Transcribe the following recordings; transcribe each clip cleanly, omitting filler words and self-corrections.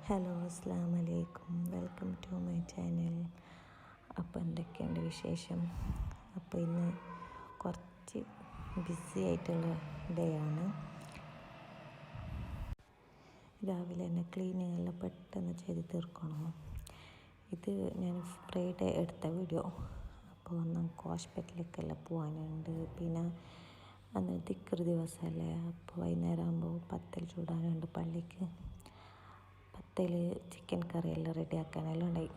Hello, അസ്സലാമു അലൈക്കും. Welcome to my channel. അപ്പോൾ എന്തൊക്കെയുണ്ട് വിശേഷം? അപ്പോൾ ഇന്ന് കുറച്ച് ബിസി ആയിട്ടുള്ള ഡേ ആണ്. രാവിലെ തന്നെ ക്ലീനിങ് എല്ലാം പെട്ടെന്ന് ചെയ്ത് തീർക്കണം. ഇത് ഞാൻ ഫ്രൈഡേ എടുത്ത വീഡിയോ. അപ്പോൾ നമുക്ക് ഹോസ്പിറ്റലിലേക്കെല്ലാം പോകാനുണ്ട്. പിന്നെ അന്ന് ദിക്ർ ദിവസമല്ലേ, അപ്പോൾ വൈകുന്നേരം ആകുമ്പോൾ പത്തൽ ചൂടാനുണ്ട് പള്ളിക്ക്. പത്തൽ ചിക്കൻ കറിയെല്ലാം റെഡിയാക്കാനെല്ലാം ഉണ്ടായി.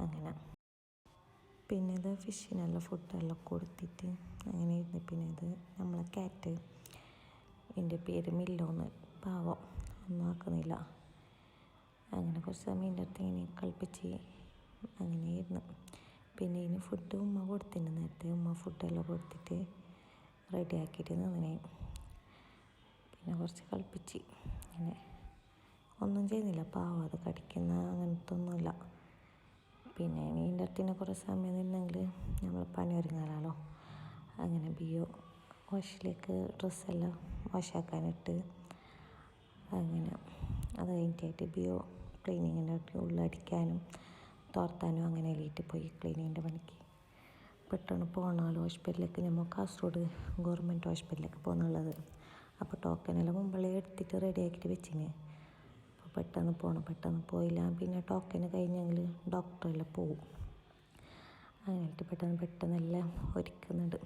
അങ്ങനെ പിന്നെ ഇത് ഫിഷിനെല്ലാം ഫുഡെല്ലാം കൊടുത്തിട്ട് അങ്ങനെ ഇരുന്ന്. പിന്നെ ഇത് നമ്മളെ ക്യാറ്റ്, എൻ്റെ പേര് മില്ലോന്ന്, പാവം ഒന്നും ആക്കുന്നില്ല. അങ്ങനെ കുറച്ച് സമയം എൻ്റെ അടുത്ത് ഇങ്ങനെ കളിപ്പിച്ച് അങ്ങനെ ഇരുന്ന്. പിന്നെ ഇതിന് ഫുഡ് ഉമ്മ കൊടുത്തിട്ടുണ്ട്. നേരത്തെ ഉമ്മ ഫുഡെല്ലാം കൊടുത്തിട്ട് റെഡിയാക്കിയിട്ട് അങ്ങനെ. പിന്നെ കുറച്ച് കളിപ്പിച്ച് അങ്ങനെ ഒന്നും ചെയ്യുന്നില്ല, പാവം. അത് കടിക്കുന്ന അങ്ങനത്തെ ഒന്നുമില്ല. പിന്നെ ഇതിൻ്റെ അടുത്ത് കുറേ സമയം നിന്നെങ്കിൽ നമ്മൾ പണി ഒരുങ്ങാലോ. അങ്ങനെ ബിയോ വാഷിലേക്ക് ഡ്രസ്സെല്ലാം വാഷാക്കാനിട്ട് അങ്ങനെ അത് കഴിഞ്ഞിട്ടായിട്ട് ബിയോ ക്ലീനിങ്ങിൻ്റെ ഉള്ളടിക്കാനും തോർത്താനും അങ്ങനെ എല്ലാം പോയി ക്ലീനിങ്ങിൻ്റെ പണിക്ക്. പെട്ടെന്ന് പോകണമല്ലോ ഹോസ്പിറ്റലിലേക്ക്. നമ്മൾ കാസർഗോഡ് ഗവൺമെൻറ് ഹോസ്പിറ്റലിലേക്ക് പോകുന്നുള്ളത്. അപ്പോൾ ടോക്കനെല്ലാം മുമ്പേ എടുത്തിട്ട് റെഡിയാക്കിയിട്ട് വെച്ചിന്. അപ്പോൾ പെട്ടെന്ന് പോകണം. പെട്ടെന്ന് പോയില്ല പിന്നെ ടോക്കന് കഴിഞ്ഞെങ്കിൽ ഡോക്ടറെല്ലാം പോവും. അങ്ങനെയായിട്ട് പെട്ടെന്നെല്ലാം ഒരുക്കുന്നുണ്ട്.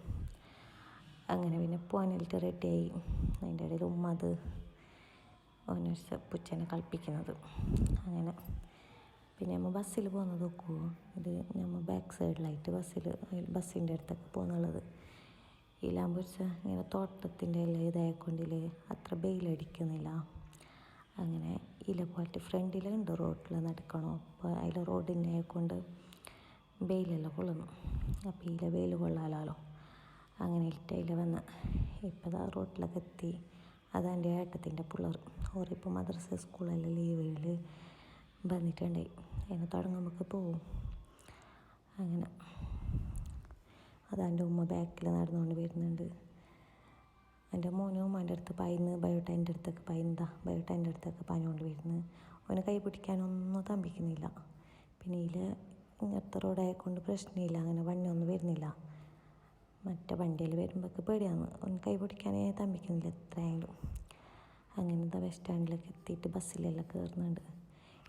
അങ്ങനെ പിന്നെ പോകാനായിട്ട് റെഡിയായി. അതിൻ്റെ ഇടയിൽ ഉമ്മ അത് ഓനെ പുച്ചനെ കളിപ്പിക്കുന്നത്. അങ്ങനെ പിന്നെ നമ്മൾ ബസ്സിൽ പോകുന്നത് നോക്കുമോ, ഇത് നമ്മൾ ബാക്ക് സൈഡിലായിട്ട് ബസ്സിൻ്റെ അടുത്തൊക്കെ പോകുന്നുള്ളത്. ഇതിലാകുമ്പോൾ ഇങ്ങനെ തോട്ടത്തിൻ്റെ എല്ലാം ഇതായിക്കൊണ്ടില്ലേ അത്ര വെയിലടിക്കുന്നില്ല. അങ്ങനെ ഇല പോയിട്ട് ഫ്രണ്ടിലുണ്ട് റോഡിൽ നടക്കണോ. അപ്പോൾ അതിൽ റോഡിനെ കൊണ്ട് വെയിലെല്ലാം കൊള്ളുന്നു. അപ്പോൾ ഇതിലെ വെയിൽ കൊള്ളാലോ. അങ്ങനെ ഇട്ടയിൽ വന്ന് ഇപ്പോൾ ആ റോഡിലൊക്കെ എത്തി. അതെൻ്റെ ഏട്ടത്തിൻ്റെ പിള്ളേർ ഓരിപ്പോൾ മദ്രസ സ്കൂളെല്ലാം ലീവിൽ വന്നിട്ടുണ്ടായി. അതിന് തുടങ്ങുമ്പോൾ പോവും. അങ്ങനെ അതെൻ്റെ ഉമ്മ ബാക്കിൽ നടന്നുകൊണ്ട് വരുന്നുണ്ട്. എൻ്റെ മോനും ഉമ്മൻ്റെ അടുത്ത് പായുന്നു. ബയോട്ടൻ്റെ അടുത്തൊക്കെ ബയോട്ടൻ്റെ അടുത്തൊക്കെ പാഞ്ഞുകൊണ്ട് വരുന്നു. അവന് കൈ പിടിക്കാനൊന്നും തമ്പിക്കുന്നില്ല. പിന്നെ ഇതിൽ ഇങ്ങനത്തെ റോഡായതുകൊണ്ട് പ്രശ്നമില്ല, അങ്ങനെ വണ്ടിയൊന്നും വരുന്നില്ല. മറ്റേ വണ്ടിയിൽ വരുമ്പോഴൊക്കെ പേടിയാണ്. അവന് കൈ പിടിക്കാനേ തമ്പിക്കുന്നില്ല എത്രയായാലും. അങ്ങനത്തെ ബസ് സ്റ്റാൻഡിലൊക്കെ എത്തിയിട്ട് ബസ്സിലെല്ലാം കയറുന്നുണ്ട്.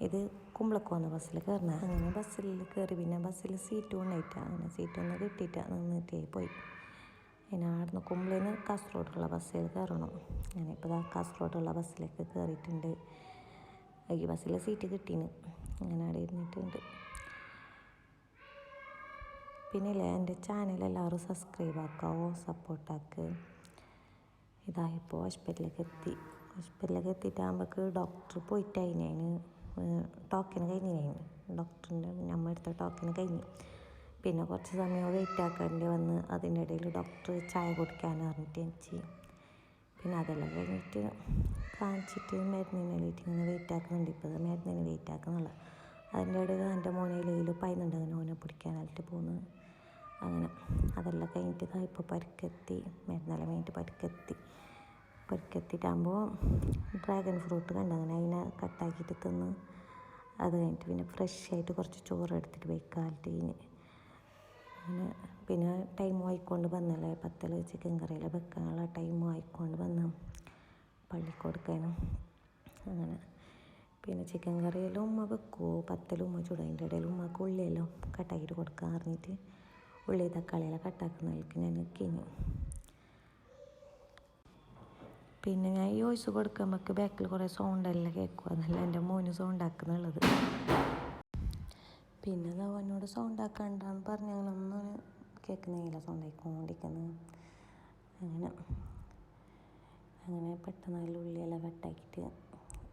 ഇത് കുമ്പളക്ക് വന്ന ബസ്സിൽ കയറുന്നത്. അങ്ങനെ ബസ്സിൽ കയറി. പിന്നെ ബസ്സിൽ സീറ്റും ഉണ്ടായിട്ടാണ്. അങ്ങനെ സീറ്റൊന്നും കിട്ടിയിട്ട് നിന്നിട്ടേ പോയി. പിന്നെ അവിടുന്ന് കുമ്പളേന്ന് കാസർഗോഡുള്ള ബസ്സിൽ കയറണം. അങ്ങനെ ഇപ്പോൾ കാസർഗോഡുള്ള ബസ്സിലേക്ക് കയറിയിട്ടുണ്ട്. ഈ ബസ്സിൽ സീറ്റ് കിട്ടീന്. അങ്ങനെ അവിടെ ഇരുന്നിട്ടുണ്ട്. പിന്നെ എൻ്റെ ചാനൽ എല്ലാവരും സബ്സ്ക്രൈബ് ആക്കാവോ, സപ്പോർട്ടാക്ക്. ഇതായപ്പോൾ ഹോസ്പിറ്റലിലേക്ക് എത്തിയിട്ടാകുമ്പോൾക്ക് ഡോക്ടർ പോയിട്ടായിന്. അതിന് ടോക്കന് കഴിഞ്ഞിനായിന്. ഡോക്ടറിൻ്റെ നമ്മൾ എടുത്ത ടോക്കന് കഴിഞ്ഞ്. പിന്നെ കുറച്ച് സമയം വെയിറ്റ് ആക്കേണ്ടി വന്ന്. അതിൻ്റെ ഇടയിൽ ഡോക്ടർ ചായ കുടിക്കാൻ പറഞ്ഞിട്ട് എനിക്ക്. പിന്നെ അതെല്ലാം കഴിഞ്ഞിട്ട് കാണിച്ചിട്ട് മരുന്നിനായിട്ട് ഇങ്ങനെ വെയിറ്റ് ആക്കുന്നുണ്ട്. ഇപ്പോൾ മരുന്നിന് വെയിറ്റ് ആക്കുന്നുള്ള. അതിൻ്റെ ഇടയിൽ എൻ്റെ മോനയിൽ പൈനുണ്ട്. അങ്ങനെ ഓനെ പിടിക്കാനായിട്ട് പോകുന്നു. അങ്ങനെ അതെല്ലാം കഴിഞ്ഞിട്ട് ഇപ്പോൾ പരിക്കെത്തി. മരുന്നെല്ലാം കഴിഞ്ഞിട്ട് പരിക്കെത്തിയിട്ടാകുമ്പോൾ ഡ്രാഗൺ ഫ്രൂട്ട് കണ്ട്. അങ്ങനെ അതിനെ കട്ടാക്കിയിട്ട് തിന്ന്. അത് കഴിഞ്ഞിട്ട് പിന്നെ ഫ്രഷ് ആയിട്ട് കുറച്ച് ചോറ് എടുത്തിട്ട് വയ്ക്കാലിട്ട് കഴിഞ്ഞ്. അങ്ങനെ പിന്നെ ടൈം ആയിക്കൊണ്ട് വന്നല്ലേ, പത്തൽ ചിക്കൻ കറിയെല്ലാം വെക്കാനുള്ള ടൈം ആയിക്കൊണ്ട് വന്ന് പള്ളിക്ക് കൊടുക്കാനും. അങ്ങനെ പിന്നെ ചിക്കൻ കറിയെല്ലാം ഉമ്മ വെക്കുമോ, പത്തലും ഉമ്മ ചൂടും. അതിൻ്റെ ഇടയിൽ ഉമ്മക്ക് ഉള്ളിയെല്ലാം കട്ടാക്കിയിട്ട് കൊടുക്കാൻ പറഞ്ഞിട്ട് ഉള്ളി തക്കാളിയെല്ലാം കട്ടാക്കുന്നതിലേക്ക് ഞാൻ കഴിഞ്ഞു. പിന്നെ ഞാൻ ഈ വോയിസ് കൊടുക്കുമ്പോൾ ബാക്കിൽ കുറേ സൗണ്ടെല്ലാം കേൾക്കുക. അതല്ല എൻ്റെ മോന് സൗണ്ട് ആക്കുന്നുള്ളത്. പിന്നെ അത് അവനോട് സൗണ്ട് ആക്കാണ്ടെന്ന് പറഞ്ഞാലൊന്നും കേൾക്കുന്നില്ല, സൗണ്ട് ആയിക്കൊണ്ടിരിക്കുന്നത്. അങ്ങനെ പെട്ടെന്ന് അതിൽ ഉള്ളിയെല്ലാം കട്ടാക്കിയിട്ട്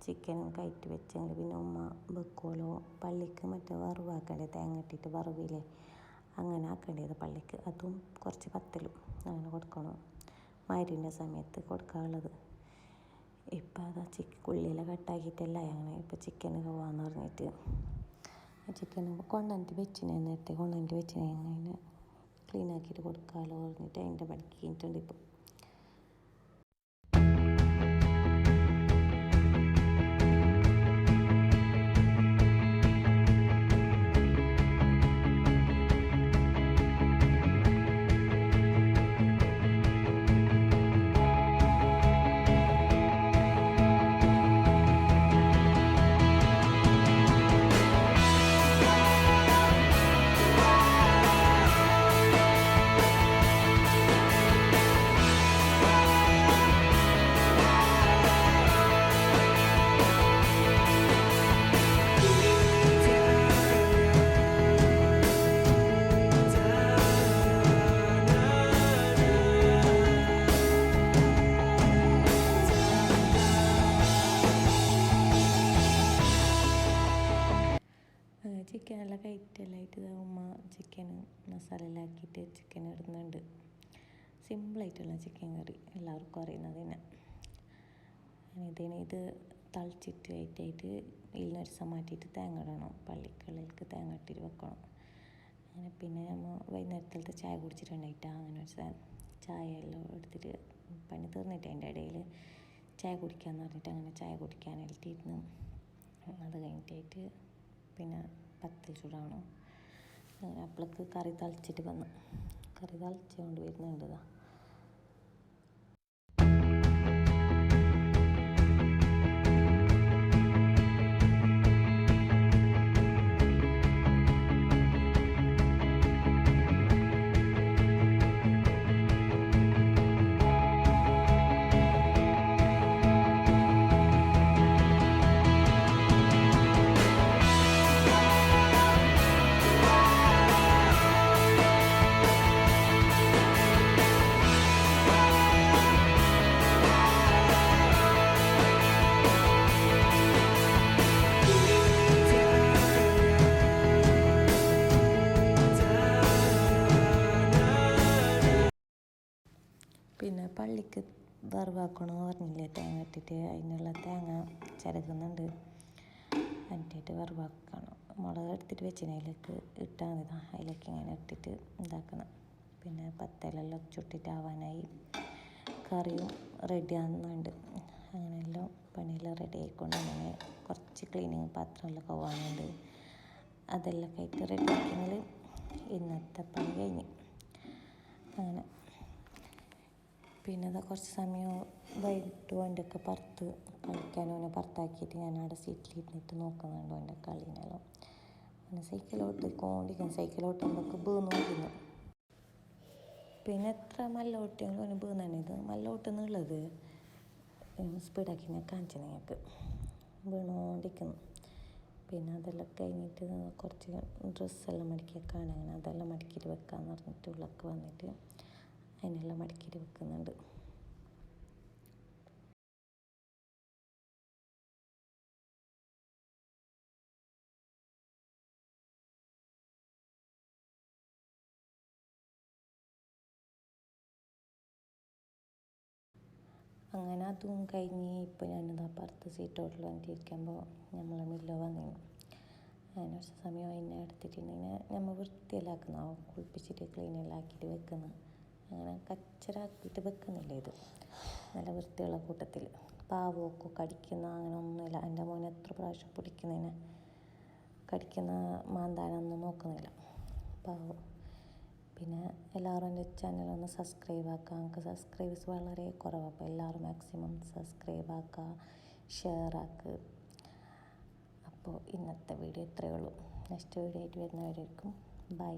ചിക്കനും കയറ്റി വെച്ചെങ്കിൽ പിന്നെ ഉമ്മ വെക്കുമല്ലോ പള്ളിക്ക്. മറ്റേ വറവാക്കേണ്ടത്, തേങ്ങ ഇട്ടിട്ട് വറവില്ലേ, അങ്ങനെ ആക്കേണ്ടത് പള്ളിക്ക്. അതും കുറച്ച് പത്തലും അങ്ങനെ കൊടുക്കണം. മരുവിൻ്റെ സമയത്ത് കൊടുക്കാനുള്ളത്. ഇപ്പം അതാ ഉള്ളിയെല്ലാം കട്ടാക്കിയിട്ടല്ല. അങ്ങനെ ഇപ്പോൾ ചിക്കന് പോകാമെന്ന് പറഞ്ഞിട്ട് ചിക്കൻ കൊണ്ടുവന്നിട്ട് നേരത്തെ കൊണ്ടുവന്നിട്ട് വെച്ചിനെ. അങ്ങനെ അതിനെ ക്ലീൻ ആക്കിയിട്ട് കൊടുക്കാമല്ലോ പറഞ്ഞിട്ട് അതിൻ്റെ പണിക്ക് കഴിഞ്ഞിട്ടുണ്ട് ഇപ്പോൾ. ചിക്കനെല്ലാം കയറ്റലായിട്ട് ഉമ്മ ചിക്കൻ മസാലയെല്ലാം ആക്കിയിട്ട് ചിക്കൻ ഇടുന്നുണ്ട്. സിമ്പിളായിട്ടുള്ള ചിക്കൻ കറി എല്ലാവർക്കും അറിയുന്നത് തന്നെ. ഇത് തളിച്ചിട്ട് ആയിട്ട് ഇതിനൊരു ദിവസം മാറ്റിയിട്ട് തേങ്ങ ഇടണം. പള്ളിക്കളിലേക്ക് തേങ്ങ ഇട്ടിട്ട് വെക്കണം. അങ്ങനെ പിന്നെ നമ്മൾ വൈകുന്നേരത്തിലത്തെ ചായ കുടിച്ചിട്ടുണ്ടായിട്ടാണ് അങ്ങനെ ഒരു ചായ എല്ലാം എടുത്തിട്ട് പണി തീർന്നിട്ട് അതിൻ്റെ ഇടയിൽ ചായ കുടിക്കാമെന്ന് പറഞ്ഞിട്ട് അങ്ങനെ ചായ കുടിക്കാനായിട്ടിരുന്നു. അത് കഴിഞ്ഞിട്ടായിട്ട് പിന്നെ പത്തിൽ ചൂടാണ്. അങ്ങനെ അപ്പോഴേക്ക് കറി തളിച്ചിട്ട് വന്നു. കറി തളിച്ചുകൊണ്ട് വരുന്നുണ്ട്. പിന്നെ പള്ളിക്ക് വറവാക്കണമെന്ന് പറഞ്ഞില്ലേ, തേങ്ങ ഇട്ടിട്ട് അതിനുള്ള തേങ്ങ ചിരകുന്നുണ്ട്. എന്നിട്ട് വറവാക്കണം. മുളക് എടുത്തിട്ട് വെച്ചിന് അതിലേക്ക് ഇട്ടാൽ മതി. അതിലേക്ക് ഇങ്ങനെ ഇട്ടിട്ട് ഉണ്ടാക്കണം. പിന്നെ പത്തലെല്ലാം ചുട്ടിട്ടാവാനായി. കറിയും റെഡി ആകുന്നുണ്ട്. അങ്ങനെയെല്ലാം പണിയെല്ലാം റെഡി ആയിക്കൊണ്ട് അങ്ങനെ കുറച്ച് ക്ലീനിങ് പാത്രമെല്ലാം പോകാനുണ്ട്. അതെല്ലാം കഴിഞ്ഞിട്ട് റെഡി ആക്കിയെങ്കിൽ ഇന്നത്തെ പണി കഴിഞ്ഞ്. അങ്ങനെ പിന്നെ അതാ കുറച്ച് സമയം വൈകിട്ട് ഓൻ്റെയൊക്കെ പുറത്ത് കളിക്കാൻ ഓനെ പുറത്താക്കിയിട്ട് ഞാൻ അവിടെ സീറ്റിലിരുന്നിട്ട് നോക്കുന്നുണ്ട് ഓൻ്റെ കളീനെല്ലാം. പിന്നെ സൈക്കിൾ ഓട്ടുമ്പോഴൊക്കെ വീണ് നോക്കുന്നു. പിന്നെ എത്ര മല്ല ഓട്ടിയെങ്കിലും ഓന് വീണാണ്. ഇത് മല്ല ഓട്ടുന്നുള്ളത് സ്പീഡാക്കി ഞാൻ കാണിച്ചു നിങ്ങൾക്ക്. വീണോണ്ടിരിക്കുന്നു. പിന്നെ അതെല്ലാം കഴിഞ്ഞിട്ട് കുറച്ച് ഡ്രസ്സെല്ലാം മടക്കി വെക്കാൻ, അങ്ങനെ അതെല്ലാം മടക്കിയിട്ട് വെക്കാമെന്ന് പറഞ്ഞിട്ട് ഉള്ളൊക്കെ വന്നിട്ട് അതിനെല്ലാം മടക്കിയിട്ട് വെക്കുന്നുണ്ട്. അങ്ങനെ അതും കഴിഞ്ഞ് ഇപ്പോൾ ഞാനിതാ പുറത്ത് സീറ്റോട്ടിൽ വന്നിട്ടിരിക്കുമ്പോൾ നമ്മളെ മില്ലോ വന്നിരുന്നു. അങ്ങനെ കുറച്ച് സമയം അതിനെ എടുത്തിട്ടുണ്ടെങ്കിൽ നമ്മൾ വൃത്തിയെല്ലാം കുളിപ്പിച്ചിട്ട് ക്ലീനെല്ലാം ആക്കിയിട്ട് വെക്കുന്ന. അങ്ങനെ കച്ചറാക്കിയിട്ട് വെക്കുന്നില്ല. ഇത് നല്ല വൃത്തിയുള്ള കൂട്ടത്തിൽ പാവമൊക്കെ കടിക്കുന്ന അങ്ങനെ ഒന്നുമില്ല. എൻ്റെ മോനെ എത്ര പ്രാവശ്യം പിടിക്കുന്നതിനെ കടിക്കുന്ന മാന്താനൊന്നും നോക്കുന്നില്ല, പാവം. പിന്നെ എല്ലാവരും എൻ്റെ ചാനലൊന്ന് സബ്സ്ക്രൈബ് ആക്കുക. നമുക്ക് സബ്സ്ക്രൈബേഴ്സ് വളരെ കുറവാണ്. അപ്പോൾ എല്ലാവരും മാക്സിമം സബ്സ്ക്രൈബ് ആക്കുക, ഷെയർ ആക്കുക. അപ്പോൾ ഇന്നത്തെ വീഡിയോ ഇത്രയേ ഉള്ളൂ. നെക്സ്റ്റ് വീഡിയോ ആയിട്ട് വരുന്നവരേക്കും ബൈ.